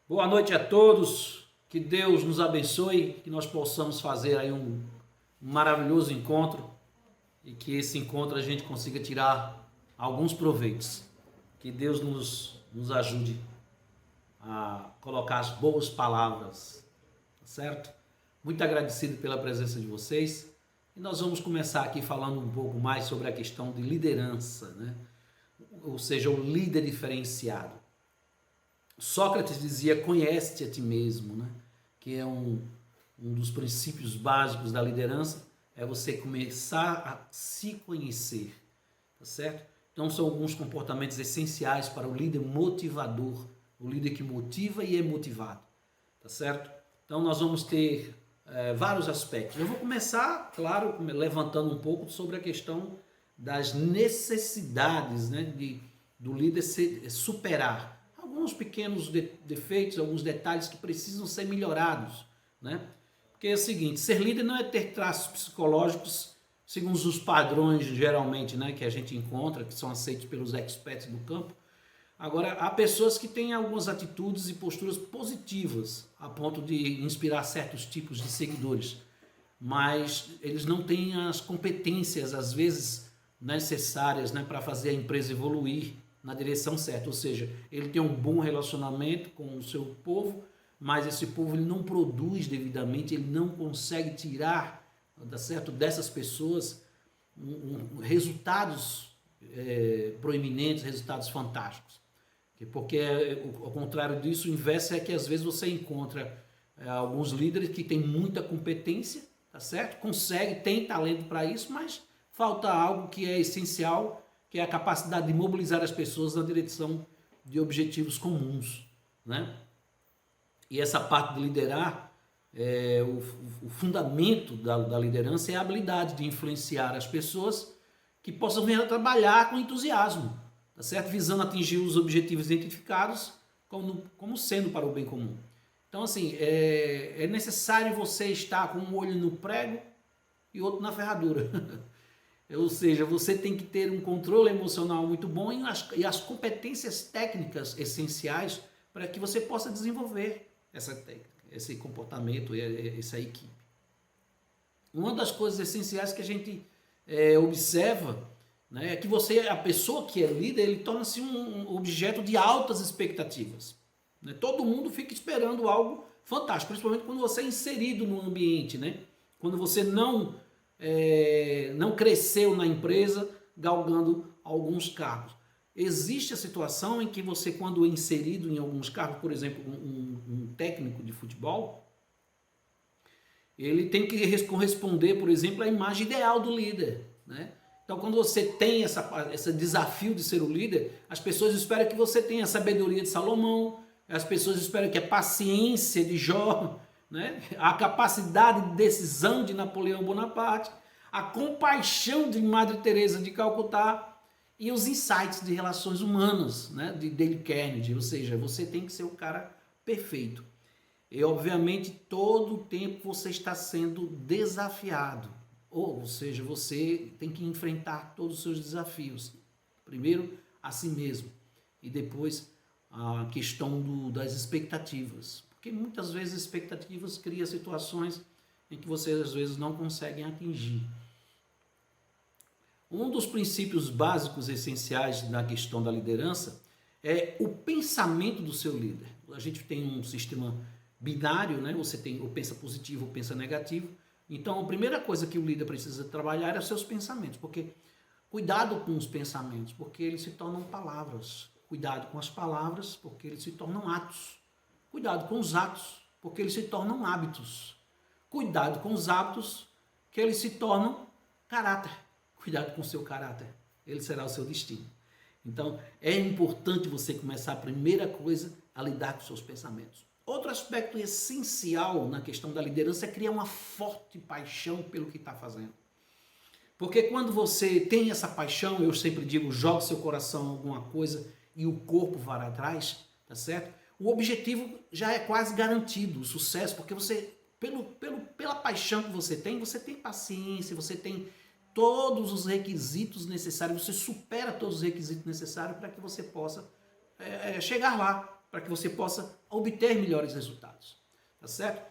Boa noite a todos, que Deus nos abençoe, que nós possamos fazer aí um maravilhoso encontro e que esse encontro a gente consiga tirar alguns proveitos. Que Deus nos ajude a colocar as boas palavras, tá certo? Muito agradecido pela presença de vocês e nós vamos começar aqui falando um pouco mais sobre a questão de liderança, né? Ou seja, o líder diferenciado. Sócrates dizia: conhece-te a ti mesmo, né? Que é um dos princípios básicos da liderança, é você começar a se conhecer, tá certo? Então são alguns comportamentos essenciais para o líder motivador, o líder que motiva e é motivado, tá certo? Então nós vamos ter vários aspectos. Eu vou começar, claro, levantando um pouco sobre a questão das necessidades, né, do líder superar alguns pequenos defeitos, alguns detalhes que precisam ser melhorados, né? Porque é o seguinte, ser líder não é ter traços psicológicos segundo os padrões geralmente, né, que a gente encontra, que são aceitos pelos experts do campo. Agora, há pessoas que têm algumas atitudes e posturas positivas a ponto de inspirar certos tipos de seguidores, mas eles não têm as competências, às vezes, necessárias, né, para fazer a empresa evoluir na direção certa. Ou seja, ele tem um bom relacionamento com o seu povo, mas esse povo ele não produz devidamente, ele não consegue tirar, tá certo, dessas pessoas resultados proeminentes, resultados fantásticos. Porque, ao contrário disso, o inverso é que às vezes você encontra alguns líderes que têm muita competência, tá certo? Consegue, tem talento para isso, mas falta algo que é essencial, que é a capacidade de mobilizar as pessoas na direção de objetivos comuns, né? E essa parte de liderar, o fundamento da liderança é a habilidade de influenciar as pessoas que possam vir a trabalhar com entusiasmo, tá certo? Visando atingir os objetivos identificados como sendo para o bem comum. Então, assim, é necessário você estar com um olho no prego e outro na ferradura. Ou seja, você tem que ter um controle emocional muito bom e as competências técnicas essenciais para que você possa desenvolver essa técnica, esse comportamento e essa equipe. Uma das coisas essenciais que a gente observa, né, é que a pessoa que é líder, ele torna-se um objeto de altas expectativas. Né? Todo mundo fica esperando algo fantástico, principalmente quando você é inserido no ambiente, né? Quando você não cresceu na empresa galgando alguns cargos. Existe a situação em que você, quando é inserido em alguns cargos, por exemplo, um técnico de futebol, ele tem que corresponder, por exemplo, à imagem ideal do líder, né? Então, quando você tem esse desafio de ser o líder, as pessoas esperam que você tenha a sabedoria de Salomão, as pessoas esperam que a paciência de Jó, né? A capacidade de decisão de Napoleão Bonaparte, a compaixão de Madre Teresa de Calcutá e os insights de relações humanas, né? De Dale Carnegie. Ou seja, você tem que ser o cara perfeito. E, obviamente, todo o tempo você está sendo desafiado. Ou seja, você tem que enfrentar todos os seus desafios. Primeiro, a si mesmo. E depois, a questão das expectativas. Porque muitas vezes expectativas criam situações em que você, às vezes, não consegue atingir. Um dos princípios básicos essenciais na questão da liderança é o pensamento do seu líder. A gente tem um sistema binário, né? Você tem ou pensa positivo ou pensa negativo. Então, a primeira coisa que o líder precisa trabalhar é os seus pensamentos, porque cuidado com os pensamentos, porque eles se tornam palavras. Cuidado com as palavras, porque eles se tornam atos. Cuidado com os atos, porque eles se tornam hábitos. Cuidado com os hábitos, que eles se tornam caráter. Cuidado com o seu caráter, ele será o seu destino. Então, é importante você começar a primeira coisa a lidar com os seus pensamentos. Outro aspecto essencial na questão da liderança é criar uma forte paixão pelo que está fazendo. Porque quando você tem essa paixão, eu sempre digo, jogue seu coração em alguma coisa e o corpo vai atrás, tá certo? O objetivo já é quase garantido, o sucesso, porque você, pela paixão que você tem paciência, você tem todos os requisitos necessários, você supera todos os requisitos necessários para que você possa chegar lá, para que você possa obter melhores resultados, tá certo?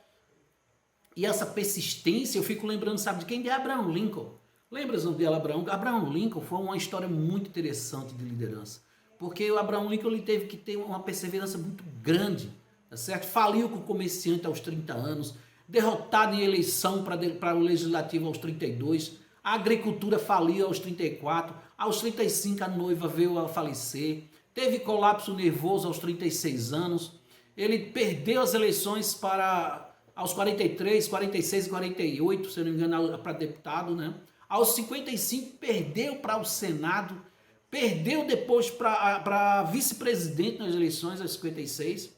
E essa persistência, eu fico lembrando, sabe de quem? De Abraham Lincoln. Lembra de Abraham? Abraham Lincoln foi uma história muito interessante de liderança, porque o Abraham Lincoln ele teve que ter uma perseverança muito grande, tá certo? Faliu com o comerciante aos 30 anos, derrotado em eleição para o legislativo aos 32, a agricultura faliu aos 34, aos 35 a noiva veio a falecer, teve colapso nervoso aos 36 anos, ele perdeu as eleições aos 43, 46 e 48, se eu não me engano, para deputado, né? Aos 55 perdeu para o Senado, perdeu depois para vice-presidente nas eleições, aos 56,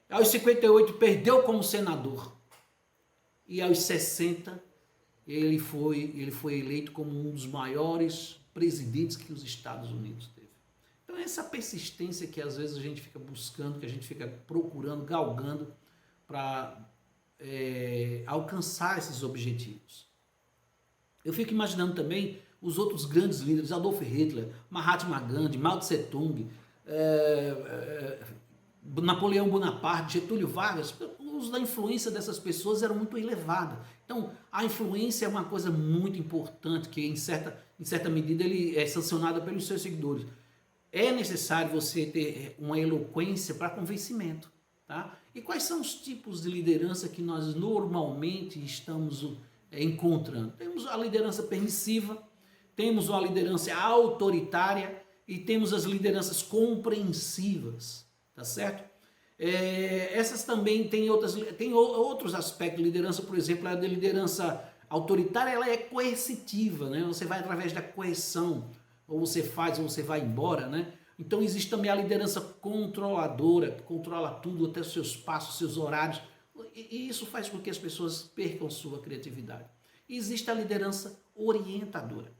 aos 58 perdeu como senador, e aos 60 ele foi eleito como um dos maiores presidentes que os Estados Unidos teve. Então essa persistência que às vezes a gente fica buscando, que a gente fica procurando, galgando para alcançar esses objetivos. Eu fico imaginando também os outros grandes líderes, Adolf Hitler, Mahatma Gandhi, Mao Tse Tung, Napoleão Bonaparte, Getúlio Vargas. O uso da influência dessas pessoas era muito elevada. Então, a influência é uma coisa muito importante, que em certa medida ele é sancionada pelos seus seguidores. É necessário você ter uma eloquência para convencimento. Tá? E quais são os tipos de liderança que nós normalmente estamos encontrando? Temos a liderança permissiva, temos a liderança autoritária e temos as lideranças compreensivas, tá certo? Essas também tem outros aspectos de liderança, por exemplo, a de liderança autoritária, ela é coercitiva, né? Você vai através da coerção, ou você faz ou você vai embora, né? Então existe também a liderança controladora, que controla tudo, até os seus passos, seus horários, e isso faz com que as pessoas percam sua criatividade. E existe a liderança orientadora,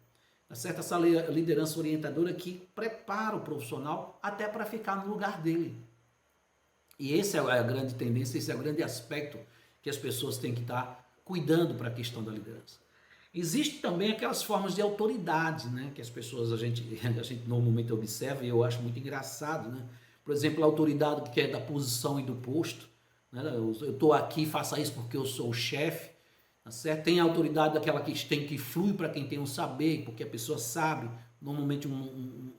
tá certo? Essa liderança orientadora que prepara o profissional até para ficar no lugar dele. E essa é a grande tendência, esse é o grande aspecto que as pessoas têm que estar cuidando para a questão da liderança. Existem também aquelas formas de autoridade, né, que as pessoas, a gente normalmente observa, e eu acho muito engraçado, né? Por exemplo, a autoridade que é da posição e do posto, né? Eu estou aqui, faça isso porque eu sou o chefe, tá certo? Tem a autoridade daquela que flui para quem tem um saber, porque a pessoa sabe, normalmente um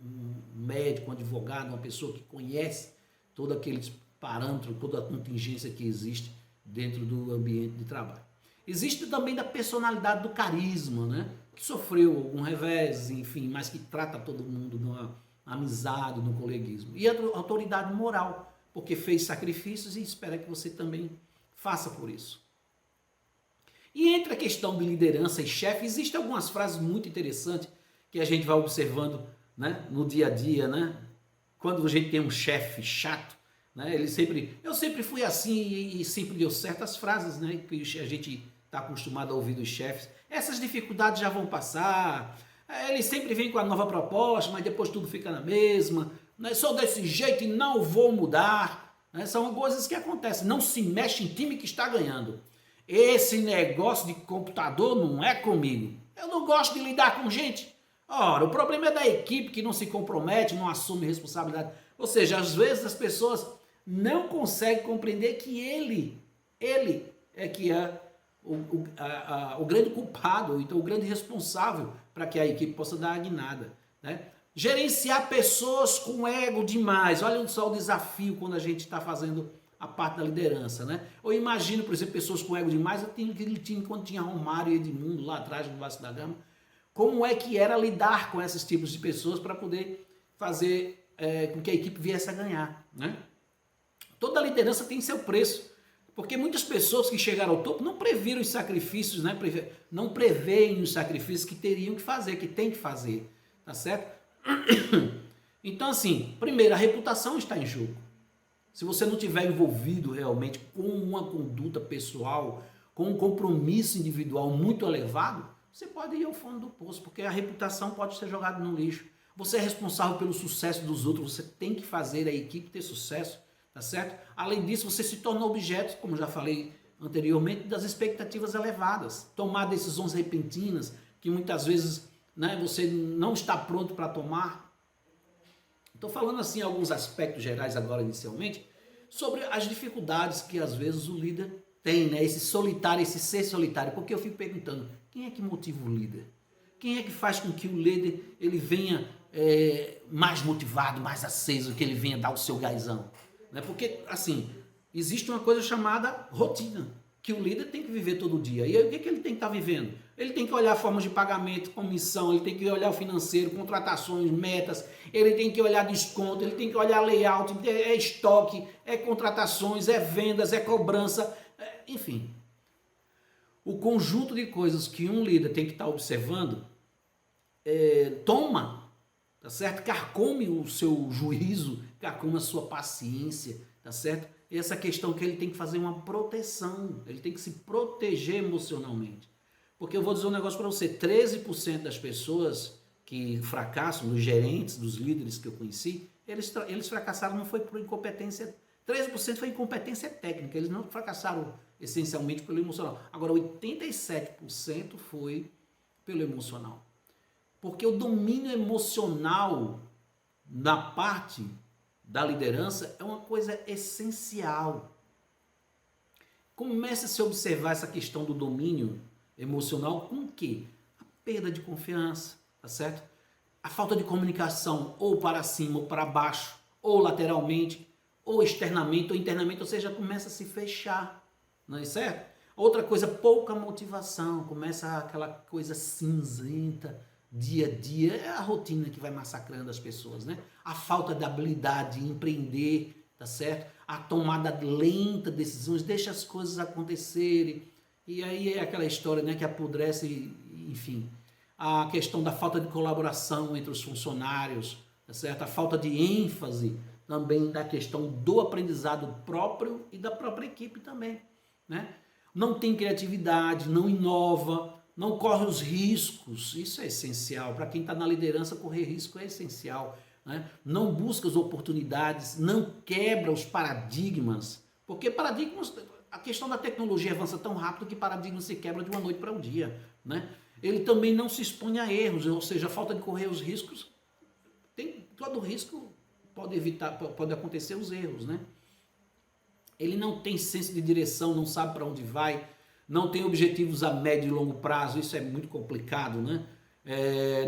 médico, um advogado, uma pessoa que conhece todos aqueles parâmetros, toda a contingência que existe dentro do ambiente de trabalho. Existe também da personalidade do carisma, né? Que sofreu algum revés, enfim, mas que trata todo mundo numa amizade, no coleguismo. E a autoridade moral, porque fez sacrifícios e espera que você também faça por isso. E entre a questão de liderança e chefe, existem algumas frases muito interessantes que a gente vai observando, né, no dia a dia, né? Quando a gente tem um chefe chato, né, eu sempre fui assim e sempre deu certo, as frases, né, que a gente está acostumado a ouvir dos chefes. Essas dificuldades já vão passar, ele sempre vem com a nova proposta, mas depois tudo fica na mesma, né? Sou desse jeito e não vou mudar, né? São coisas que acontecem, não se mexe em time que está ganhando. Esse negócio de computador não é comigo, eu não gosto de lidar com gente. Ora, o problema é da equipe que não se compromete, não assume responsabilidade. Ou seja, às vezes as pessoas não conseguem compreender que ele é que é o grande culpado, então o grande responsável para que a equipe possa dar a guinada, né? Gerenciar pessoas com ego demais, olha só o desafio quando a gente está fazendo a parte da liderança, né? Eu imagino, por exemplo, pessoas com ego demais, eu tinha aquele time quando tinha Romário e Edmundo lá atrás no Vasco da Gama, como é que era lidar com esses tipos de pessoas para poder fazer com que a equipe viesse a ganhar, né? Toda liderança tem seu preço, porque muitas pessoas que chegaram ao topo não previram os sacrifícios, né? Não preveem os sacrifícios que teriam que fazer, que tem que fazer, tá certo? Então, assim, primeiro, a reputação está em jogo. Se você não tiver envolvido realmente com uma conduta pessoal, com um compromisso individual muito elevado, você pode ir ao fundo do poço, porque a reputação pode ser jogada no lixo. Você é responsável pelo sucesso dos outros, você tem que fazer a equipe ter sucesso, tá certo? Além disso, você se torna objeto, como já falei anteriormente, das expectativas elevadas. Tomar decisões repentinas, que muitas vezes, né, você não está pronto para tomar. Estou falando assim alguns aspectos gerais agora inicialmente, sobre as dificuldades que às vezes o líder tem, né? Esse solitário, esse ser solitário. Porque eu fico perguntando, quem é que motiva o líder? Quem é que faz com que o líder ele venha mais motivado, mais aceso, que ele venha dar o seu gazão? Né? Porque, assim, existe uma coisa chamada rotina, que o líder tem que viver todo dia. E aí o que ele tem que estar vivendo? Ele tem que olhar formas de pagamento, comissão, ele tem que olhar o financeiro, contratações, metas, ele tem que olhar desconto, ele tem que olhar layout, é estoque, é contratações, é vendas, é cobrança, enfim. O conjunto de coisas que um líder tem que estar observando toma, tá certo? Carcome o seu juízo, carcome a sua paciência, tá certo? E essa questão que ele tem que fazer uma proteção, ele tem que se proteger emocionalmente. Porque eu vou dizer um negócio para você, 13% das pessoas que fracassam, dos gerentes, dos líderes que eu conheci, eles fracassaram não foi por incompetência, 13% foi incompetência técnica, eles não fracassaram essencialmente pelo emocional. Agora 87% foi pelo emocional. Porque o domínio emocional na parte da liderança é uma coisa essencial. Comece a se observar essa questão do domínio emocional com o quê? A perda de confiança, tá certo? A falta de comunicação, ou para cima, ou para baixo, ou lateralmente, ou externamente, ou internamente, ou seja, começa a se fechar, não é certo? Outra coisa, pouca motivação, começa aquela coisa cinzenta, dia a dia, é a rotina que vai massacrando as pessoas, né? A falta de habilidade de empreender, tá certo? A tomada lenta de decisões, deixa as coisas acontecerem, e aí é aquela história, né, que apodrece, enfim. A questão da falta de colaboração entre os funcionários, tá certo? A falta de ênfase também da questão do aprendizado próprio e da própria equipe também, né? Não tem criatividade, não inova, não corre os riscos, isso é essencial. Para quem está na liderança, correr risco é essencial, né? Não busca as oportunidades, não quebra os paradigmas, porque paradigmas, a questão da tecnologia avança tão rápido que paradigmas se quebra de uma noite para um dia, né? Ele também não se expõe a erros, ou seja, a falta de correr os riscos, todo risco pode evitar, pode acontecer os erros, né? Ele não tem senso de direção, não sabe para onde vai, não tem objetivos a médio e longo prazo, isso é muito complicado, né?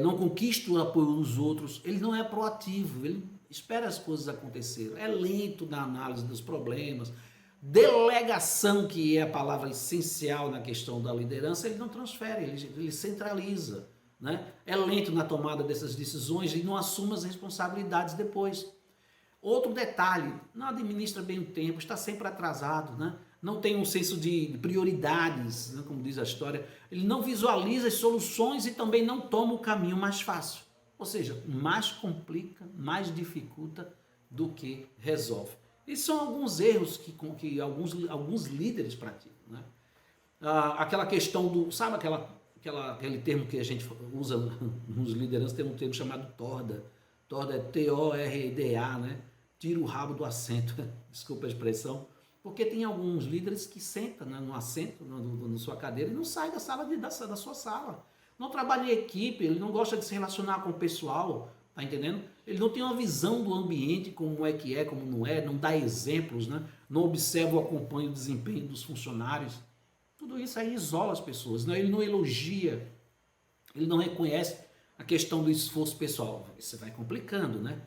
Não conquista o apoio dos outros, ele não é proativo, ele espera as coisas acontecerem, é lento na análise dos problemas, delegação, que é a palavra essencial na questão da liderança, ele não transfere, ele centraliza, né? É lento na tomada dessas decisões e não assume as responsabilidades depois. Outro detalhe, não administra bem o tempo, está sempre atrasado, né? Não tem um senso de prioridades, né? Como diz a história, ele não visualiza as soluções e também não toma o caminho mais fácil, ou seja, mais complica, mais dificulta do que resolve. E são alguns erros que alguns líderes praticam, né? Aquela questão do, sabe aquele termo que a gente usa nos lideranças, tem um termo chamado torda. Torda é T-O-R-D-A, né? Tira o rabo do assento, desculpa a expressão, porque tem alguns líderes que sentam, né, no assento, na sua cadeira, e não sai da sua sala. Não trabalha em equipe, ele não gosta de se relacionar com o pessoal, tá entendendo? Ele não tem uma visão do ambiente, como é, como não é, não dá exemplos, né? Não observa ou acompanha o desempenho dos funcionários. Tudo isso aí isola as pessoas, né? Ele não elogia, ele não reconhece a questão do esforço pessoal. Isso vai complicando, né?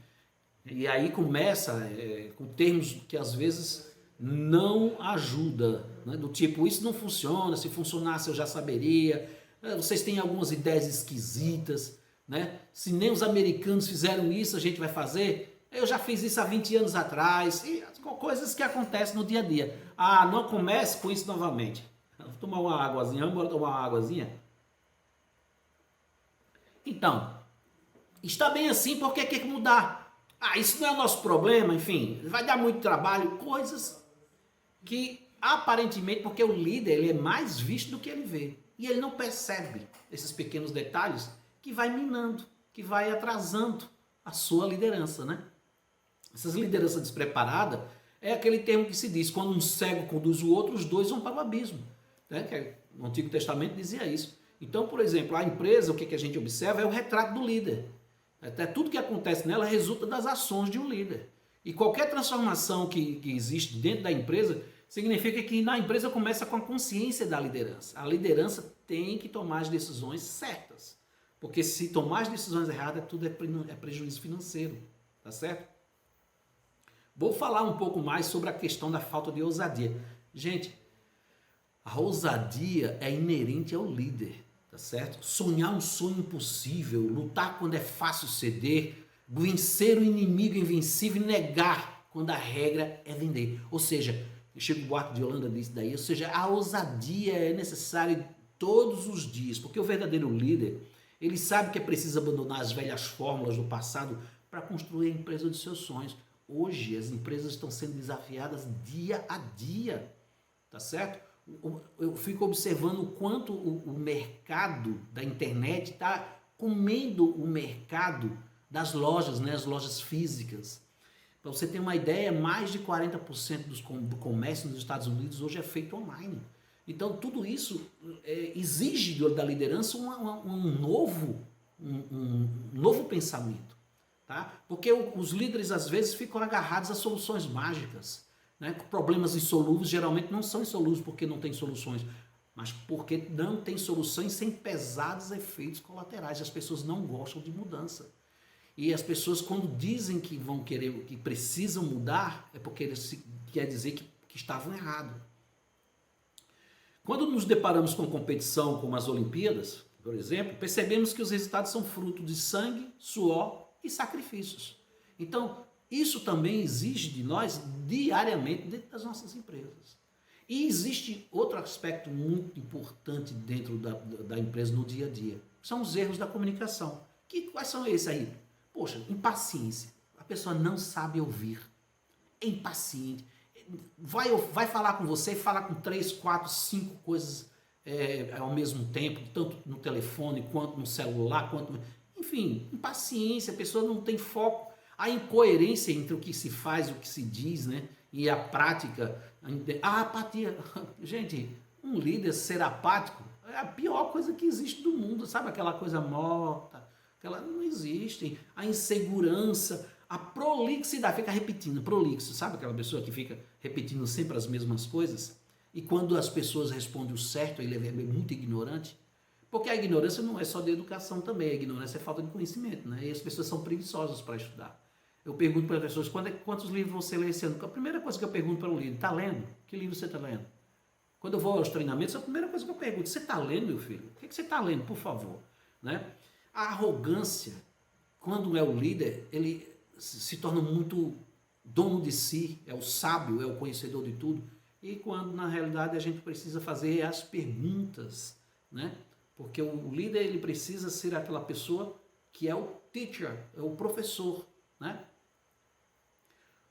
E aí começa com termos que às vezes não ajuda, né? Do tipo, isso não funciona, se funcionasse eu já saberia, vocês têm algumas ideias esquisitas, né? Se nem os americanos fizeram isso, a gente vai fazer? Eu já fiz isso há 20 anos atrás, e coisas que acontecem no dia a dia. Ah, não comece com isso novamente. Vou tomar uma águazinha, vamos tomar uma águazinha? Então, está bem assim, por que quer mudar? Ah, isso não é o nosso problema, enfim, vai dar muito trabalho, coisas que aparentemente, porque o líder ele é mais visto do que ele vê, e ele não percebe esses pequenos detalhes que vai minando, que vai atrasando a sua liderança, né? Essas lideranças despreparadas é aquele termo que se diz, quando um cego conduz o outro, os dois vão para o abismo, né? Que no Antigo Testamento dizia isso. Então, por exemplo, a empresa, o que a gente observa é o retrato do líder. Até tudo que acontece nela resulta das ações de um líder. E qualquer transformação que existe dentro da empresa significa que na empresa começa com a consciência da liderança. A liderança tem que tomar as decisões certas. Porque se tomar as decisões erradas, tudo é prejuízo financeiro. Tá certo? Vou falar um pouco mais sobre a questão da falta de ousadia. Gente, a ousadia é inerente ao líder, tá certo? Sonhar um sonho impossível, lutar quando é fácil ceder, vencer o inimigo invencível e negar quando a regra é vender. Ou seja, Chico Buarque de Holanda disse daí, ou seja, a ousadia é necessária todos os dias, porque o verdadeiro líder, ele sabe que é preciso abandonar as velhas fórmulas do passado para construir a empresa dos seus sonhos. Hoje as empresas estão sendo desafiadas dia a dia, tá certo? Eu fico observando o quanto o mercado da internet está comendo o mercado das lojas, né, as lojas físicas. Para você ter uma ideia, mais de 40% do comércio nos Estados Unidos hoje é feito online. Então tudo isso exige da liderança um novo pensamento. Tá? Porque os líderes às vezes ficam agarrados a soluções mágicas. Né? Problemas insolúveis geralmente não são insolúveis porque não tem soluções, mas porque não tem soluções sem pesados efeitos colaterais. As pessoas não gostam de mudança. E as pessoas, quando dizem que vão querer, que precisam mudar, é porque quer dizer que estavam errados. Quando nos deparamos com competição como as Olimpíadas, por exemplo, percebemos que os resultados são fruto de sangue, suor e sacrifícios. Então, isso também exige de nós diariamente dentro das nossas empresas. E existe outro aspecto muito importante dentro da empresa no dia a dia. São os erros da comunicação. Quais são esses aí? Poxa, impaciência. A pessoa não sabe ouvir. É impaciente. Vai falar com você, fala com 3, 4, 5 coisas ao mesmo tempo, tanto no telefone, quanto no celular, enfim, impaciência, a pessoa não tem foco. A incoerência entre o que se faz e o que se diz, né? E a prática, a apatia. Gente, um líder ser apático é a pior coisa que existe do mundo, sabe? Aquela coisa morta, não existe. A insegurança, a prolixidade, fica repetindo, prolixo, sabe? Aquela pessoa que fica repetindo sempre as mesmas coisas. E quando as pessoas respondem o certo, ele é muito ignorante. Porque a ignorância não é só de educação também, a ignorância é falta de conhecimento, né? E as pessoas são preguiçosas para estudar. Eu pergunto para as pessoas, quantos livros você lê esse ano? A primeira coisa que eu pergunto para um líder, está lendo? Que livro você está lendo? Quando eu vou aos treinamentos, a primeira coisa que eu pergunto, você está lendo, meu filho? O que você está lendo, por favor? Né? A arrogância, quando é o líder, ele se torna muito dono de si, é o sábio, é o conhecedor de tudo. E quando, na realidade, a gente precisa fazer as perguntas, né? Porque o líder, ele precisa ser aquela pessoa que é o teacher, é o professor, né?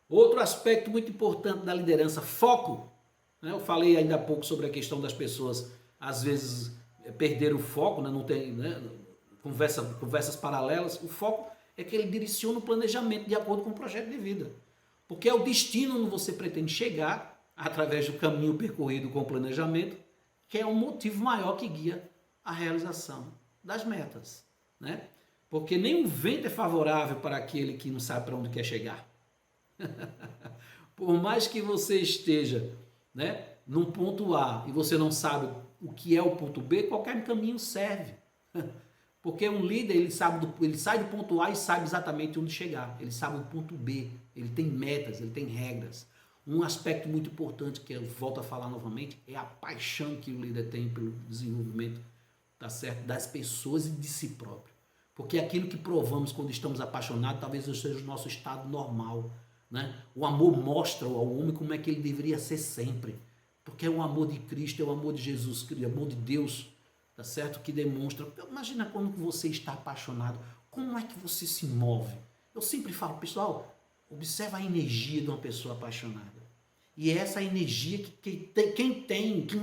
Outro aspecto muito importante da liderança, foco. Né? Eu falei ainda há pouco sobre a questão das pessoas, às vezes, perder o foco, né? Não tem, né? Conversas paralelas. O foco é que ele direciona o planejamento de acordo com o projeto de vida. Porque é o destino onde você pretende chegar, através do caminho percorrido com o planejamento, que é um motivo maior que guia a realização das metas. Né? Porque nem o vento é favorável para aquele que não sabe para onde quer chegar. Por mais que você esteja, né, num ponto A e você não sabe o que é o ponto B, qualquer caminho serve. Porque um líder, ele sai do ponto A e sabe exatamente onde chegar. Ele sabe o ponto B, ele tem metas, ele tem regras. Um aspecto muito importante que eu volto a falar novamente é a paixão que o líder tem pelo desenvolvimento, tá certo, das pessoas e de si próprio. Porque aquilo que provamos quando estamos apaixonados talvez não seja o nosso estado normal. Né? O amor mostra ao homem como é que ele deveria ser sempre, porque é o amor de Cristo, é o amor de Jesus, é o amor de Deus, tá certo? Que demonstra. Imagina quando você está apaixonado, como é que você se move? Eu sempre falo, pessoal, observa a energia de uma pessoa apaixonada. E é essa energia que quem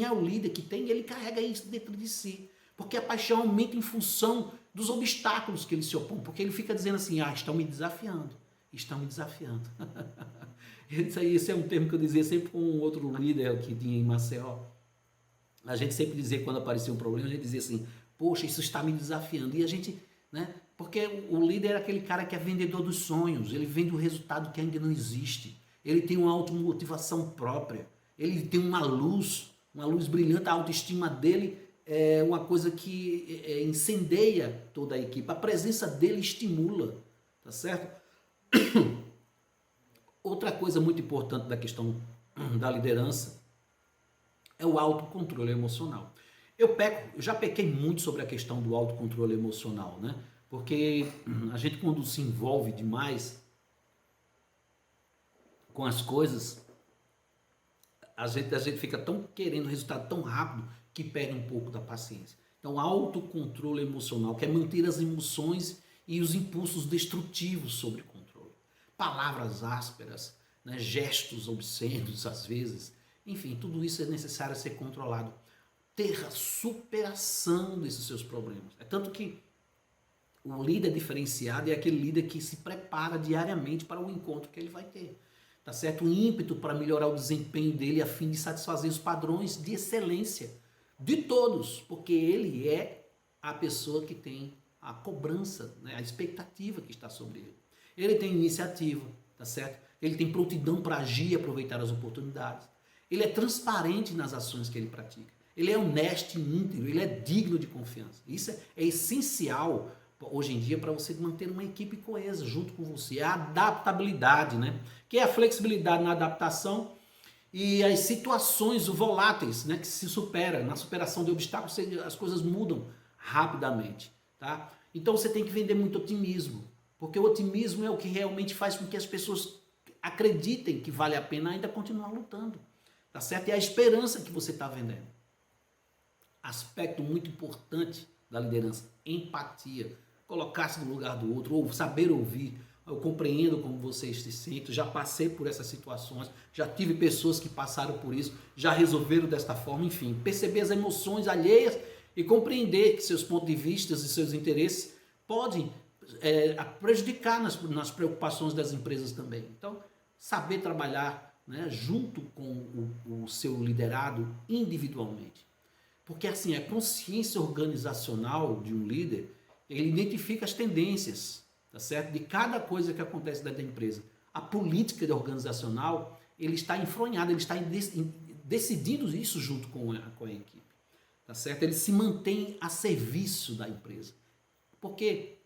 é o líder que tem, ele carrega isso dentro de si, porque a paixão aumenta em função dos obstáculos que ele se opõe, porque ele fica dizendo assim, estão me desafiando. Estão me desafiando. Esse é um termo que eu dizia sempre com um outro líder que tinha em Maceió. A gente sempre dizia, quando aparecia um problema, a gente dizia assim, poxa, isso está me desafiando. E a gente, né, Porque o líder é aquele cara que é vendedor dos sonhos, ele vende o resultado que ainda não existe. Ele tem uma automotivação própria, ele tem uma luz brilhante, a autoestima dele é uma coisa que incendeia toda a equipe. A presença dele estimula, tá certo? Outra coisa muito importante da questão da liderança é o autocontrole emocional. Eu já pequei muito sobre a questão do autocontrole emocional, né? Porque a gente, quando se envolve demais com as coisas, a gente fica tão querendo resultado tão rápido que perde um pouco da paciência. Então, autocontrole emocional, que é manter as emoções e os impulsos destrutivos sob controle. Palavras ásperas, né, gestos obscenos às vezes, enfim, tudo isso é necessário ser controlado. Ter a superação desses seus problemas. É tanto que o líder diferenciado é aquele líder que se prepara diariamente para o encontro que ele vai ter. Tá certo? O ímpeto para melhorar o desempenho dele a fim de satisfazer os padrões de excelência de todos, porque ele é a pessoa que tem a cobrança, né? A expectativa que está sobre ele. Ele tem iniciativa, tá certo? Ele tem prontidão para agir e aproveitar as oportunidades. Ele é transparente nas ações que ele pratica. Ele é honesto e íntegro, ele é digno de confiança. Isso é essencial hoje em dia para você manter uma equipe coesa junto com você. A adaptabilidade, né? Que é a flexibilidade na adaptação e as situações voláteis, né? Que se supera. Na superação de obstáculos, as coisas mudam rapidamente, tá? Então você tem que vender muito otimismo, porque o otimismo é o que realmente faz com que as pessoas acreditem que vale a pena ainda continuar lutando, tá certo? E a esperança que você está vendendo. Aspecto muito importante da liderança, empatia. Colocar-se no lugar do outro, ou saber ouvir. Eu compreendo como vocês se sentem, já passei por essas situações, já tive pessoas que passaram por isso, já resolveram desta forma, enfim. Perceber as emoções alheias e compreender que seus pontos de vista e seus interesses podem prejudicar nas preocupações das empresas também. Então, saber trabalhar, né, junto com o seu liderado individualmente. Porque assim, a consciência organizacional de um líder, ele identifica as tendências, tá certo? De cada coisa que acontece dentro da empresa. A política organizacional, ele está enfronhado, ele está decidindo isso junto com a equipe, tá certo? Ele se mantém a serviço da empresa. Porque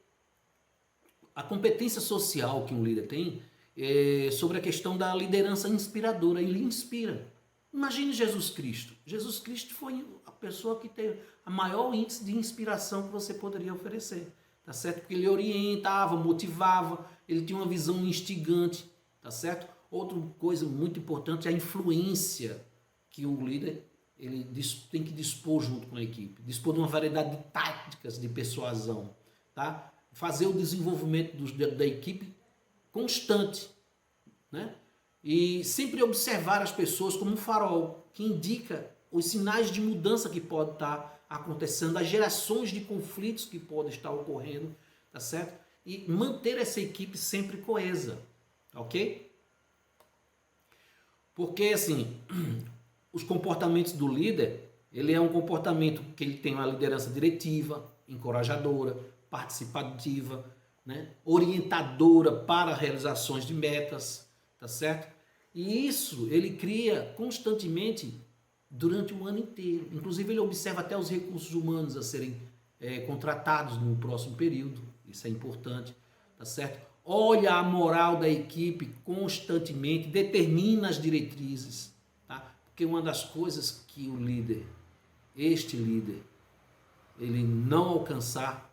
a competência social que um líder tem é sobre a questão da liderança inspiradora, ele inspira. Imagine Jesus Cristo. Jesus Cristo foi a pessoa que teve a maior índice de inspiração que você poderia oferecer, tá certo? Porque ele orientava, motivava, ele tinha uma visão instigante, tá certo? Outra coisa muito importante é a influência que o líder ele tem que dispor junto com a equipe, dispor de uma variedade de táticas de persuasão, tá? Fazer o desenvolvimento da equipe constante, né? E sempre observar as pessoas como um farol que indica os sinais de mudança que pode estar acontecendo, as gerações de conflitos que podem estar ocorrendo, tá certo? E manter essa equipe sempre coesa, ok? Porque assim, os comportamentos do líder, ele é um comportamento que ele tem uma liderança diretiva, encorajadora, participativa, né? Orientadora para realizações de metas, tá certo? E isso ele cria constantemente durante o ano inteiro. Inclusive ele observa até os recursos humanos a serem contratados no próximo período. Isso é importante, tá certo? Olha a moral da equipe constantemente, determina as diretrizes, tá? Porque uma das coisas que o líder, este líder, ele não alcançar,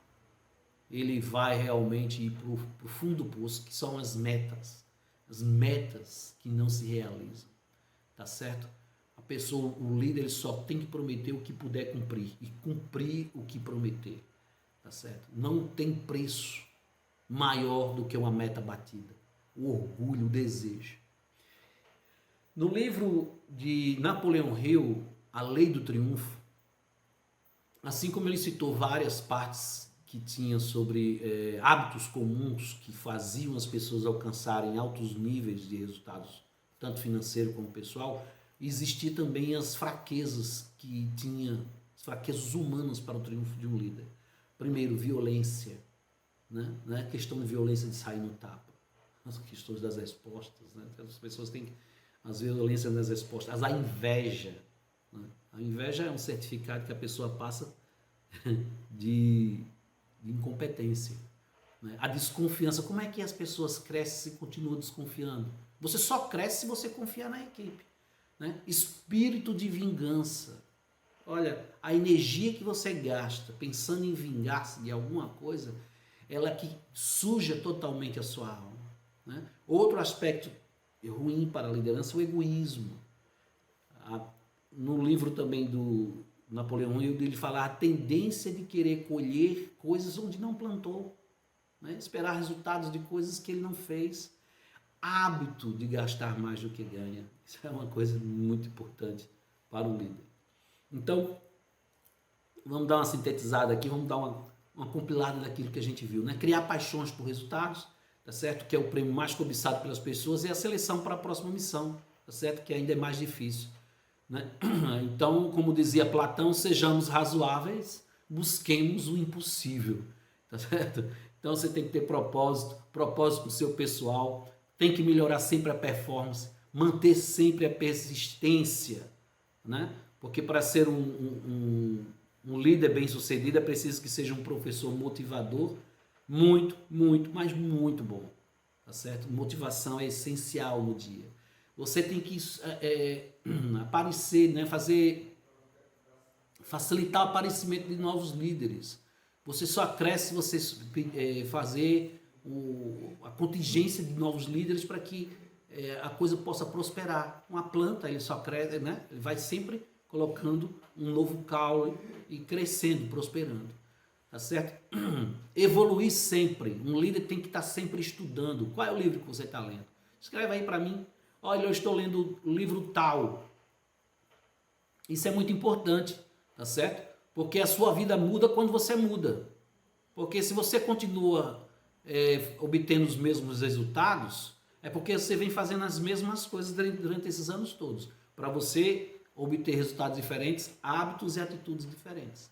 ele vai realmente ir para o fundo do poço, que são as metas que não se realizam, tá certo? A pessoa, o líder, ele só tem que prometer o que puder cumprir e cumprir o que prometer, tá certo? Não tem preço maior do que uma meta batida, o orgulho, o desejo. No livro de Napoleão Hill, A Lei do Triunfo, assim como ele citou várias partes que tinha sobre hábitos comuns que faziam as pessoas alcançarem altos níveis de resultados, tanto financeiro como pessoal, existia também as fraquezas que tinha, as fraquezas humanas para o triunfo de um líder. Primeiro, violência, né? Não é questão de violência de sair no tapa. As questões das respostas, né? As pessoas têm as violências das respostas, a inveja. Né? A inveja é um certificado que a pessoa passa de incompetência. Né? A desconfiança, como é que as pessoas crescem e continuam desconfiando? Você só cresce se você confiar na equipe. Né? Espírito de vingança. Olha, a energia que você gasta pensando em vingar-se de alguma coisa, ela que suja totalmente a sua alma. Né? Outro aspecto ruim para a liderança é o egoísmo. No livro também do Napoleão Hill, ele fala a tendência de querer colher coisas onde não plantou, né? Esperar resultados de coisas que ele não fez. Hábito de gastar mais do que ganha. Isso é uma coisa muito importante para o líder. Então, vamos dar uma sintetizada aqui, vamos dar uma compilada daquilo que a gente viu, né? Criar paixões por resultados, tá certo? Que é o prêmio mais cobiçado pelas pessoas, e a seleção para a próxima missão, tá certo? Que ainda é mais difícil, né? Então, como dizia Platão, sejamos razoáveis, busquemos o impossível, tá certo? Então você tem que ter propósito com o seu pessoal, tem que melhorar sempre a performance, manter sempre a persistência, né? Porque para ser um líder bem-sucedido é preciso que seja um professor motivador, muito, mas muito bom, tá certo? Motivação é essencial no dia. Você tem que aparecer, né? Facilitar o aparecimento de novos líderes. Você só cresce se você fazer a contingência de novos líderes para que a coisa possa prosperar. Uma planta, ele só cresce, né? Ele vai sempre colocando um novo caule e crescendo, prosperando. Tá certo? Evoluir sempre. Um líder tem que estar sempre estudando. Qual é o livro que você está lendo? Escreve aí para mim. Olha, eu estou lendo o livro tal. Isso é muito importante, tá certo? Porque a sua vida muda quando você muda. Porque se você continua obtendo os mesmos resultados, é porque você vem fazendo as mesmas coisas durante esses anos todos. Para você obter resultados diferentes, hábitos e atitudes diferentes.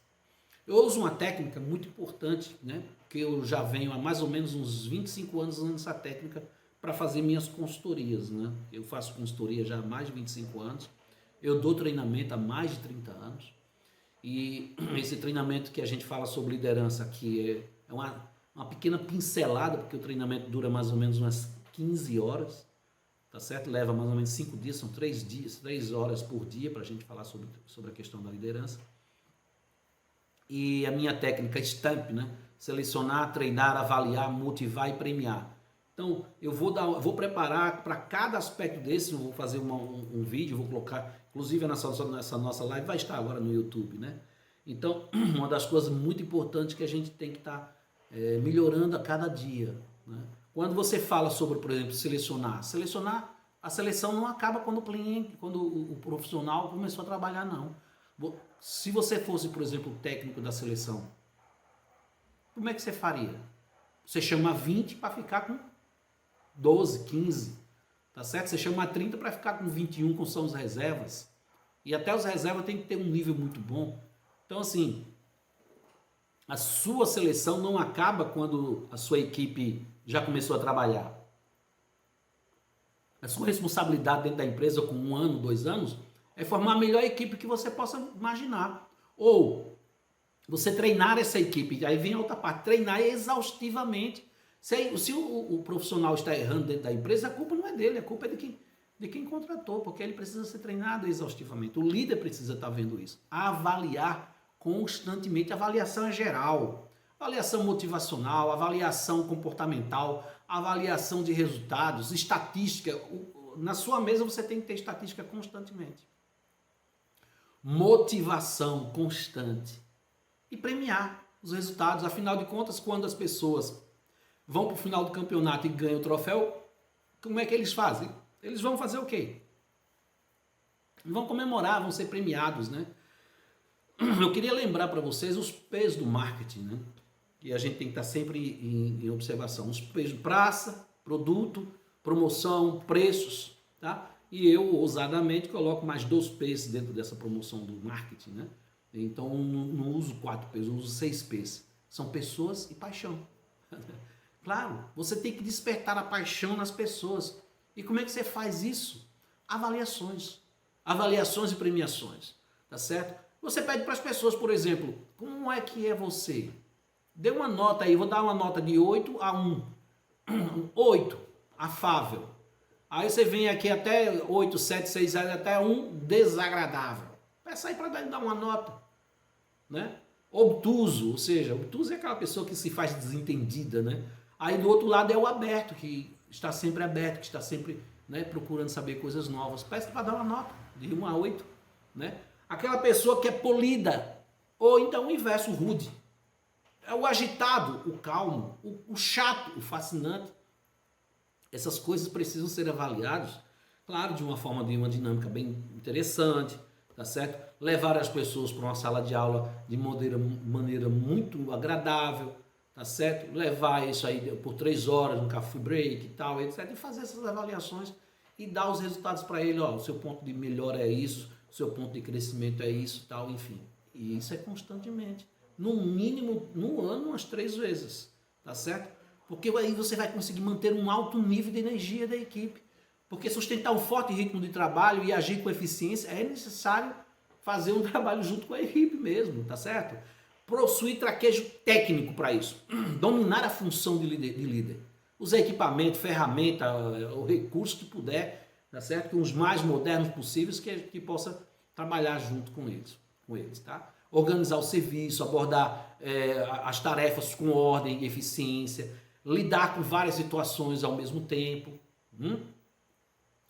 Eu uso uma técnica muito importante, né? Que eu já venho há mais ou menos uns 25 anos usando essa técnica para fazer minhas consultorias, né? Eu faço consultoria já há mais de 25 anos. Eu dou treinamento há mais de 30 anos. E esse treinamento que a gente fala sobre liderança aqui é uma pequena pincelada, porque o treinamento dura mais ou menos umas 15 horas, tá certo? Leva mais ou menos 5 dias, são 3 horas por dia para a gente falar sobre a questão da liderança. E a minha técnica STAMP, né? Selecionar, treinar, avaliar, motivar e premiar. Então, eu vou preparar para cada aspecto desse, eu vou fazer um vídeo, vou colocar, inclusive nessa nossa live, vai estar agora no YouTube, né? Então, uma das coisas muito importantes que a gente tem que estar melhorando a cada dia, né? Quando você fala sobre, por exemplo, selecionar, a seleção não acaba quando o profissional começou a trabalhar, não. Se você fosse, por exemplo, o técnico da seleção, como é que você faria? Você chama 20 para ficar com 12, 15, tá certo? Você chama 30 para ficar com 21, que são os reservas. E até os reservas tem que ter um nível muito bom. Então, assim, a sua seleção não acaba quando a sua equipe já começou a trabalhar. A sua responsabilidade dentro da empresa com 1 ano, 2 anos, é formar a melhor equipe que você possa imaginar. Ou você treinar essa equipe, aí vem a outra parte, treinar exaustivamente. Se o profissional está errando dentro da empresa, a culpa não é dele, a culpa é de quem contratou, porque ele precisa ser treinado exaustivamente. O líder precisa estar vendo isso. Avaliar constantemente, avaliação é geral. Avaliação motivacional, avaliação comportamental, avaliação de resultados, estatística. Na sua mesa você tem que ter estatística constantemente. Motivação constante. E premiar os resultados. Afinal de contas, quando as pessoas vão para o final do campeonato e ganham o troféu, como é que eles fazem? Eles vão fazer o quê? Vão comemorar, vão ser premiados, né? Eu queria lembrar para vocês os P's do marketing, né? Que a gente tem que estar sempre em observação. Os P's de praça, produto, promoção, preços, tá? E eu, ousadamente, coloco mais 2 P's dentro dessa promoção do marketing, né? Então, não uso 4 P's, eu uso 6 P's. São pessoas e paixão. Claro, você tem que despertar a paixão nas pessoas. E como é que você faz isso? Avaliações. Avaliações e premiações. Tá certo? Você pede para as pessoas, por exemplo, como é que é você? Dê uma nota aí, vou dar uma nota de 8 a 1. 8, afável. Aí você vem aqui até 8, 7, 6, até 1, desagradável. Peça aí para ele dar uma nota. Né? Obtuso, ou seja, obtuso é aquela pessoa que se faz desentendida, né? Aí do outro lado é o aberto, que está sempre aberto, que está sempre, né, procurando saber coisas novas. Peça para dar uma nota de 1 a 8, né? Aquela pessoa que é polida, ou então o inverso, o rude. É o agitado, o calmo, o chato, o fascinante. Essas coisas precisam ser avaliadas, claro, de uma forma, de uma dinâmica bem interessante, tá certo? Levar as pessoas para uma sala de aula de maneira muito agradável, tá certo? Levar isso aí por 3 horas, um coffee break e tal, etc. E fazer essas avaliações e dar os resultados para ele, ó, o seu ponto de melhora é isso, o seu ponto de crescimento é isso, tal, enfim. E isso é constantemente. No mínimo, no ano, umas 3 vezes, tá certo? Porque aí você vai conseguir manter um alto nível de energia da equipe. Porque sustentar um forte ritmo de trabalho e agir com eficiência é necessário fazer um trabalho junto com a equipe mesmo, tá certo? Possuir traquejo técnico para isso. Dominar a função de líder. Usar equipamento, ferramenta, o recurso que puder, tá certo? Com os mais modernos possíveis que possa trabalhar junto com eles, tá? Organizar o serviço, abordar as tarefas com ordem e eficiência, lidar com várias situações ao mesmo tempo,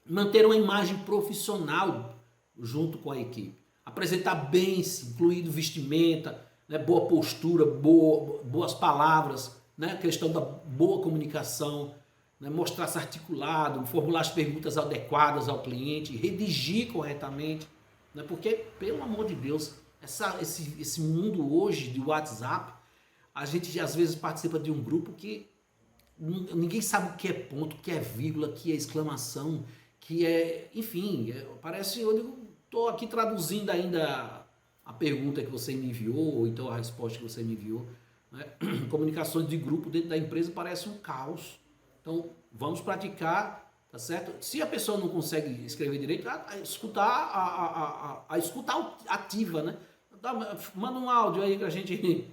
manter uma imagem profissional junto com a equipe, apresentar bem-se, incluindo vestimenta, né, boa postura, boas palavras, né, questão da boa comunicação, né, mostrar-se articulado, formular as perguntas adequadas ao cliente, redigir corretamente, né, porque, pelo amor de Deus, esse mundo hoje de WhatsApp, a gente às vezes participa de um grupo que ninguém sabe o que é ponto, o que é vírgula, o que é exclamação, que é, enfim, parece, eu estou aqui traduzindo ainda a pergunta que você me enviou, ou então a resposta que você me enviou, né? Comunicações de grupo dentro da empresa parece um caos. Então, vamos praticar, tá certo? Se a pessoa não consegue escrever direito, a escuta ativa, né? Manda um áudio aí para a gente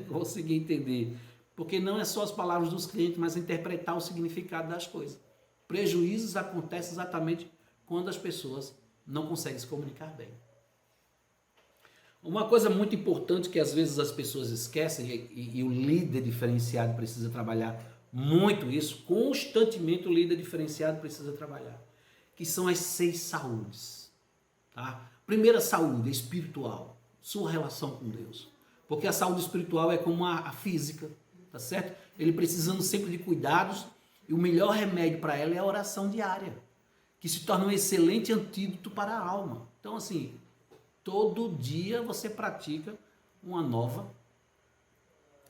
conseguir entender. Porque não é só as palavras dos clientes, mas interpretar o significado das coisas. Prejuízos acontecem exatamente quando as pessoas não conseguem se comunicar bem. Uma coisa muito importante que às vezes as pessoas esquecem, e o líder diferenciado precisa trabalhar muito isso, constantemente o líder diferenciado precisa trabalhar, que são as 6 saúdes. Tá? Primeira saúde, espiritual, sua relação com Deus. Porque a saúde espiritual é como a física, tá certo? Ele precisando sempre de cuidados, e o melhor remédio para ela é a oração diária, que se torna um excelente antídoto para a alma. Então, assim, todo dia você pratica uma nova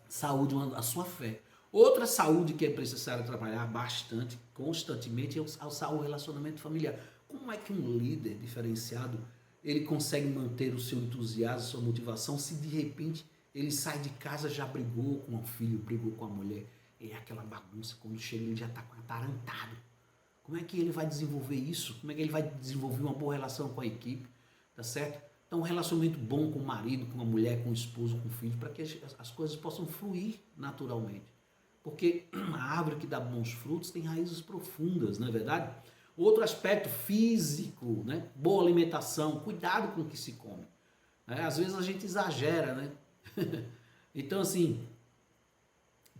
saúde, a sua fé. Outra saúde que é necessário trabalhar bastante, constantemente, é o relacionamento familiar. Como é que um líder diferenciado, ele consegue manter o seu entusiasmo, sua motivação, se de repente ele sai de casa, já brigou com o filho, brigou com a mulher, é aquela bagunça, quando chega ele já está atarantado. Como é que ele vai desenvolver isso? Como é que ele vai desenvolver uma boa relação com a equipe? Tá certo? Então, um relacionamento bom com o marido, com a mulher, com o esposo, com o filho, para que as coisas possam fluir naturalmente. Porque a árvore que dá bons frutos tem raízes profundas, não é verdade? Outro aspecto físico, né? Boa alimentação, cuidado com o que se come. Às vezes a gente exagera, né? Então, assim,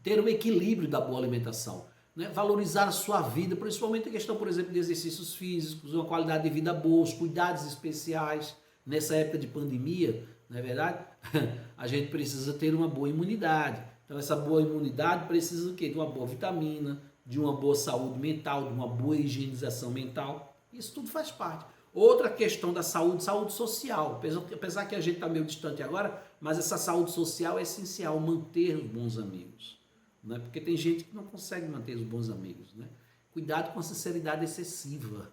ter um equilíbrio da boa alimentação, né? Valorizar a sua vida, principalmente a questão, por exemplo, de exercícios físicos, uma qualidade de vida boa, os cuidados especiais. Nessa época de pandemia, não é verdade? A gente precisa ter uma boa imunidade. Então, essa boa imunidade precisa do quê? De uma boa vitamina, de uma boa saúde mental, de uma boa higienização mental. Isso tudo faz parte. Outra questão da saúde, saúde social. Apesar que a gente está meio distante agora, mas essa saúde social é essencial, manter os bons amigos. Né? Porque tem gente que não consegue manter os bons amigos. Né? Cuidado com a sinceridade excessiva.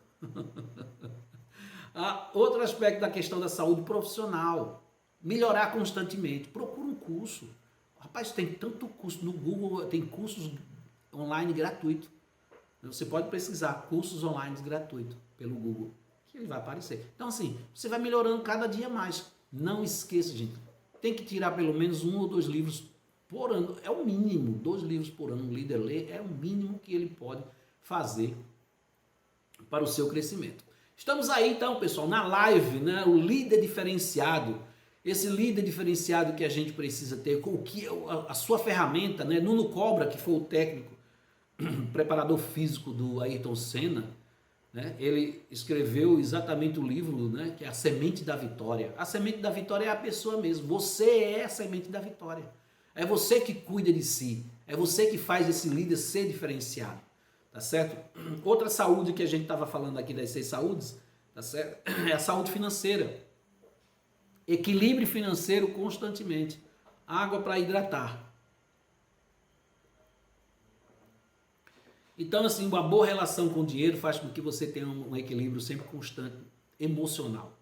Outro aspecto da questão da saúde profissional. Melhorar constantemente. Procura um curso. Rapaz, tem tanto curso no Google, tem cursos online gratuito. Você pode pesquisar cursos online gratuitos pelo Google, que ele vai aparecer. Então, assim, você vai melhorando cada dia mais. Não esqueça, gente, tem que tirar pelo menos 1 ou 2 livros por ano. É o mínimo, 2 livros por ano um líder lê, é o mínimo que ele pode fazer para o seu crescimento. Estamos aí, então, pessoal, na live, né? O líder diferenciado. Esse líder diferenciado que a gente precisa ter, o que a sua ferramenta, né? Nuno Cobra, que foi o técnico, preparador físico do Ayrton Senna, né? Ele escreveu exatamente o livro, né? Que é A Semente da Vitória. A semente da vitória é a pessoa mesmo. Você é a semente da vitória. É você que cuida de si. É você que faz esse líder ser diferenciado. Tá certo? Outra saúde que a gente estava falando aqui das 6 saúdes, tá certo? É a saúde financeira. Equilíbrio financeiro constantemente. Água para hidratar. Então, assim, uma boa relação com o dinheiro faz com que você tenha um equilíbrio sempre constante, emocional.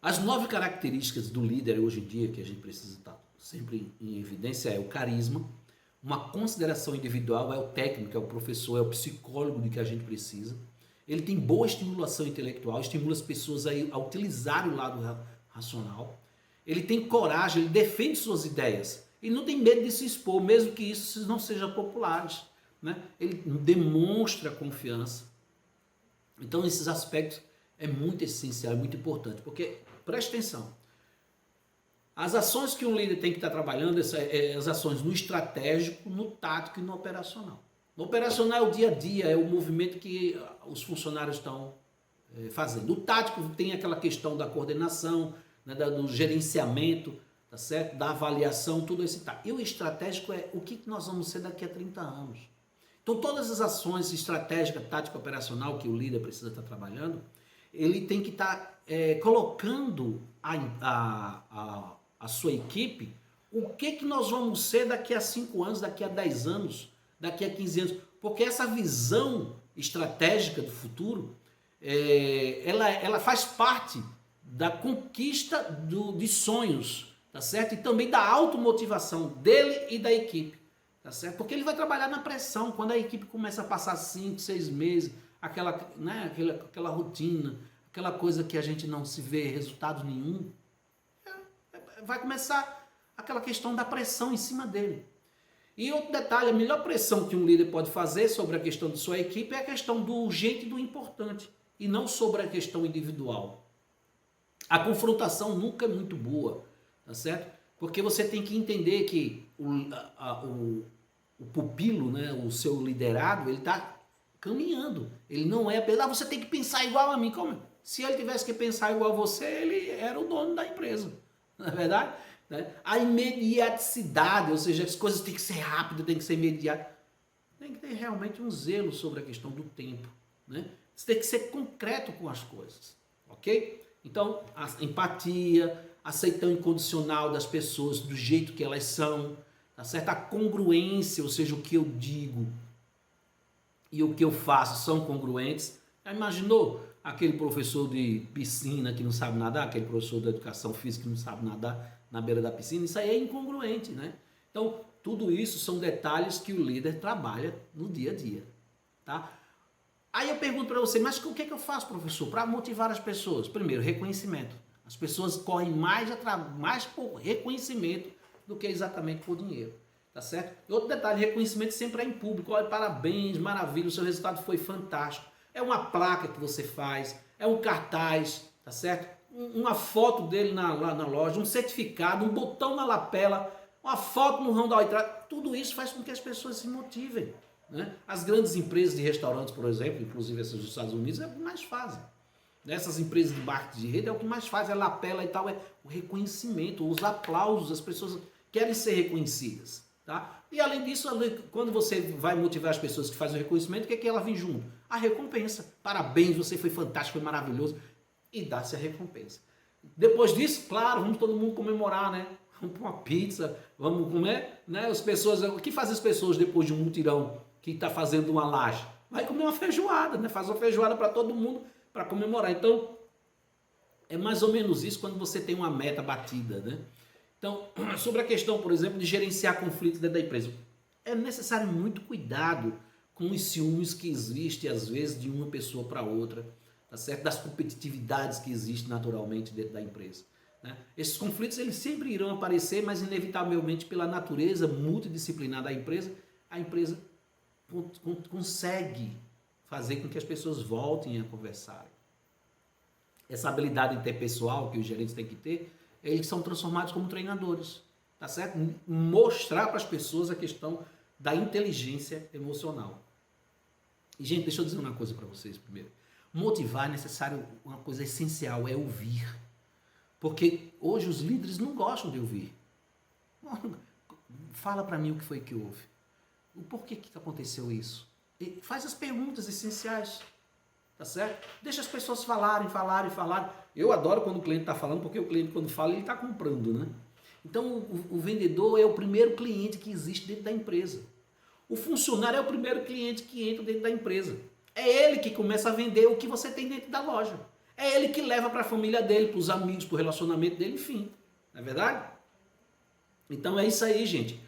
As 9 características do líder hoje em dia, que a gente precisa estar sempre em evidência, é o carisma, uma consideração individual, é o técnico, é o professor, é o psicólogo de que a gente precisa. Ele tem boa estimulação intelectual, estimula as pessoas a utilizarem o lado racional. Ele tem coragem, ele defende suas ideias. Ele não tem medo de se expor, mesmo que isso não seja popular, né? Ele demonstra confiança. Então, esses aspectos é muito essencial, é muito importante, porque, preste atenção, as ações que um líder tem que estar trabalhando, as ações no estratégico, no tático e no operacional. No operacional é o dia a dia, é o movimento que os funcionários estão fazendo. O tático tem aquela questão da coordenação, né, do gerenciamento, tá certo? Da avaliação, tudo esse tá. E o estratégico é o que nós vamos ser daqui a 30 anos. Então, todas as ações estratégicas, tática, operacional que o líder precisa estar trabalhando, ele tem que estar colocando a sua equipe o que nós vamos ser daqui a 5 anos, daqui a 10 anos, daqui a 15 anos. Porque essa visão estratégica do futuro, ela faz parte da conquista de sonhos, tá certo? E também da automotivação dele e da equipe, tá certo? Porque ele vai trabalhar na pressão, quando a equipe começa a passar 5, 6 meses, aquela rotina, aquela coisa que a gente não se vê resultado nenhum, vai começar aquela questão da pressão em cima dele. E outro detalhe, a melhor pressão que um líder pode fazer sobre a questão de sua equipe é a questão do urgente e do importante, e não sobre a questão individual. A confrontação nunca é muito boa, tá certo? Porque você tem que entender que o pupilo, né, o seu liderado, ele está caminhando. Ele não é apenas, você tem que pensar igual a mim. Como? Se ele tivesse que pensar igual a você, ele era o dono da empresa. Não é verdade? A imediaticidade, ou seja, as coisas têm que ser rápidas, têm que ser imediatas. Tem que ter realmente um zelo sobre a questão do tempo, né? Você tem que ser concreto com as coisas, ok? Então, a empatia, aceitação incondicional das pessoas do jeito que elas são, tá certo? A congruência, ou seja, o que eu digo e o que eu faço são congruentes. Já imaginou aquele professor de piscina que não sabe nadar, aquele professor de educação física que não sabe nadar na beira da piscina? Isso aí é incongruente, né? Então, tudo isso são detalhes que o líder trabalha no dia a dia, tá? Aí eu pergunto para você, mas o que é que eu faço, professor, para motivar as pessoas? Primeiro, reconhecimento. As pessoas correm mais por reconhecimento do que exatamente por dinheiro, tá certo? E outro detalhe, reconhecimento sempre é em público. Olha, parabéns, maravilha, o seu resultado foi fantástico. É uma placa que você faz, é um cartaz, tá certo? Uma foto dele lá na loja, um certificado, um botão na lapela, uma foto no ramo da entrada. Tudo isso faz com que as pessoas se motivem, né? As grandes empresas de restaurantes, por exemplo, inclusive essas dos Estados Unidos, é o que mais fazem. Essas empresas de marketing de rede é o que mais fazem, a lapela e tal, é o reconhecimento, os aplausos, as pessoas querem ser reconhecidas, tá? E além disso, quando você vai motivar as pessoas que fazem o reconhecimento, o que é que ela vem junto? A recompensa. Parabéns, você foi fantástico, foi maravilhoso. E dá-se a recompensa. Depois disso, claro, vamos todo mundo comemorar, né? Vamos para uma pizza, vamos comer, né? As pessoas, o que fazem as pessoas depois de um mutirão que está fazendo uma laje? Vai comer uma feijoada, né? Faz uma feijoada para todo mundo para comemorar. Então, é mais ou menos isso quando você tem uma meta batida, né? Então, sobre a questão, por exemplo, de gerenciar conflitos dentro da empresa, é necessário muito cuidado com os ciúmes que existem, às vezes, de uma pessoa para outra, tá certo? Das competitividades que existem naturalmente dentro da empresa. Né? Esses conflitos eles sempre irão aparecer, mas inevitavelmente pela natureza multidisciplinar da empresa, a empresa consegue fazer com que as pessoas voltem a conversarem. Essa habilidade interpessoal que os gerentes têm que ter, eles são transformados como treinadores, tá certo? Mostrar para as pessoas a questão da inteligência emocional. E, gente, deixa eu dizer uma coisa para vocês primeiro. Motivar é necessário, uma coisa essencial, é ouvir. Porque hoje os líderes não gostam de ouvir. Fala para mim o que foi que houve. O porquê que aconteceu isso? E faz as perguntas essenciais. Tá certo? Deixa as pessoas falarem. Eu adoro quando o cliente está falando, porque o cliente, quando fala, ele está comprando, né? Então, o vendedor é o primeiro cliente que existe dentro da empresa. O funcionário é o primeiro cliente que entra dentro da empresa. É ele que começa a vender o que você tem dentro da loja. É ele que leva para a família dele, para os amigos, para o relacionamento dele, enfim. Não é verdade? Então é isso aí, gente.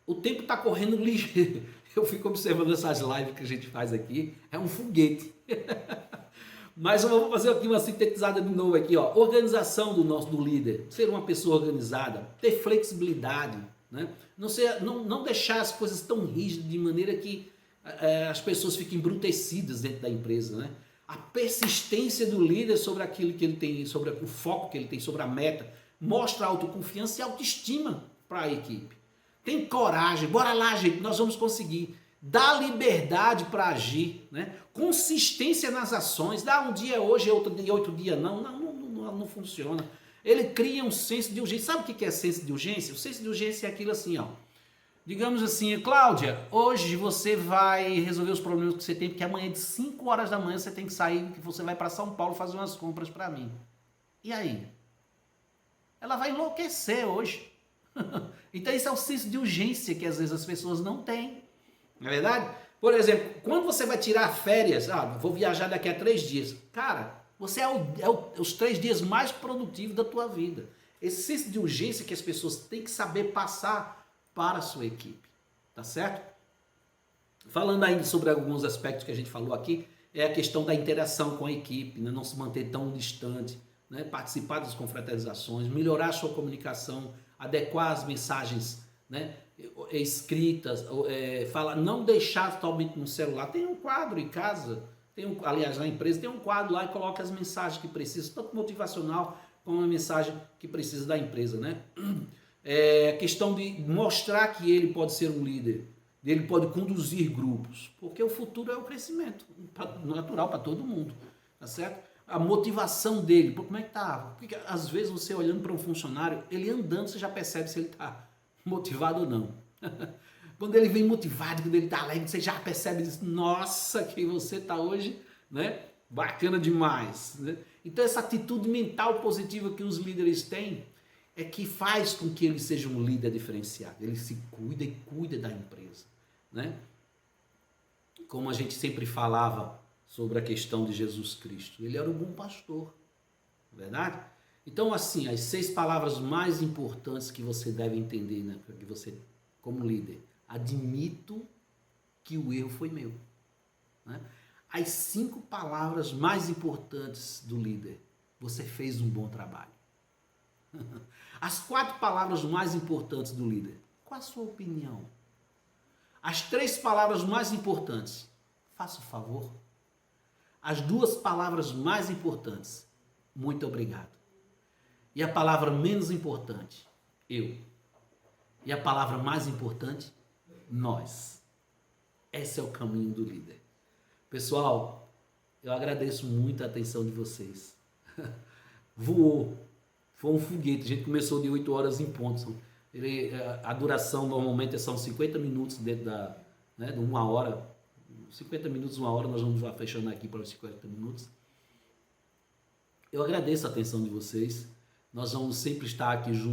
O tempo está correndo ligeiro. Eu fico observando essas lives que a gente faz aqui. É um foguete. Mas eu vou fazer aqui uma sintetizada de novo aqui, ó. Organização do líder. Ser uma pessoa organizada. Ter flexibilidade. Né? Não deixar as coisas tão rígidas de maneira que as pessoas fiquem embrutecidas dentro da empresa. Né? A persistência do líder sobre aquilo que ele tem, sobre o foco que ele tem, sobre a meta. Mostra autoconfiança e autoestima para a equipe. Tem coragem, bora lá, gente, nós vamos conseguir. Dá liberdade para agir, né? Consistência nas ações. Dá um dia hoje, outro dia não funciona. Ele cria um senso de urgência. Sabe o que é senso de urgência? O senso de urgência é aquilo assim, ó. Digamos assim, Cláudia, hoje você vai resolver os problemas que você tem, porque amanhã de 5 horas da manhã você tem que sair, que você vai para São Paulo fazer umas compras para mim. E aí? Ela vai enlouquecer hoje. Então isso é o senso de urgência que às vezes as pessoas não têm. Não é verdade? Por exemplo, quando você vai tirar férias, vou viajar daqui a 3 dias. Cara, você é os 3 dias mais produtivos da tua vida. Esse senso de urgência que as pessoas têm que saber passar para a sua equipe. Tá certo? Falando ainda sobre alguns aspectos que a gente falou aqui, é a questão da interação com a equipe, né? Não se manter tão distante, né? Participar das confraternizações, melhorar a sua comunicação, adequar as mensagens, né, escritas, não deixar totalmente no celular. Tem um quadro em casa, aliás, na empresa tem um quadro lá e coloca as mensagens que precisa, tanto motivacional como a mensagem que precisa da empresa, né? A questão de mostrar que ele pode ser um líder, ele pode conduzir grupos, porque o futuro é o crescimento natural para todo mundo, tá certo? A motivação dele, como é que tá? Porque às vezes você olhando para um funcionário, ele andando, você já percebe se ele está motivado ou não. Quando ele vem motivado, quando ele está alegre, você já percebe isso. Nossa, que você está hoje, né? Bacana demais. Né? Então essa atitude mental positiva que os líderes têm é que faz com que ele seja um líder diferenciado. Ele se cuida e cuida da empresa. Né? Como a gente sempre falava sobre a questão de Jesus Cristo. Ele era um bom pastor, não é verdade? Então, assim, as 6 palavras mais importantes que você deve entender, né, que você, como líder, admito que o erro foi meu. Né? As 5 palavras mais importantes do líder, você fez um bom trabalho. As 4 palavras mais importantes do líder, qual a sua opinião? As 3 palavras mais importantes, faça o favor. As 2 palavras mais importantes, muito obrigado. E a palavra menos importante, eu. E a palavra mais importante, nós. Esse é o caminho do líder. Pessoal, eu agradeço muito a atenção de vocês. Voou. Foi um foguete. A gente começou de 8 horas em ponto. A duração normalmente são 50 minutos dentro de 1 hora. 50 minutos, 1 hora, nós vamos já fechando aqui para os 50 minutos. Eu agradeço a atenção de vocês. Nós vamos sempre estar aqui junto.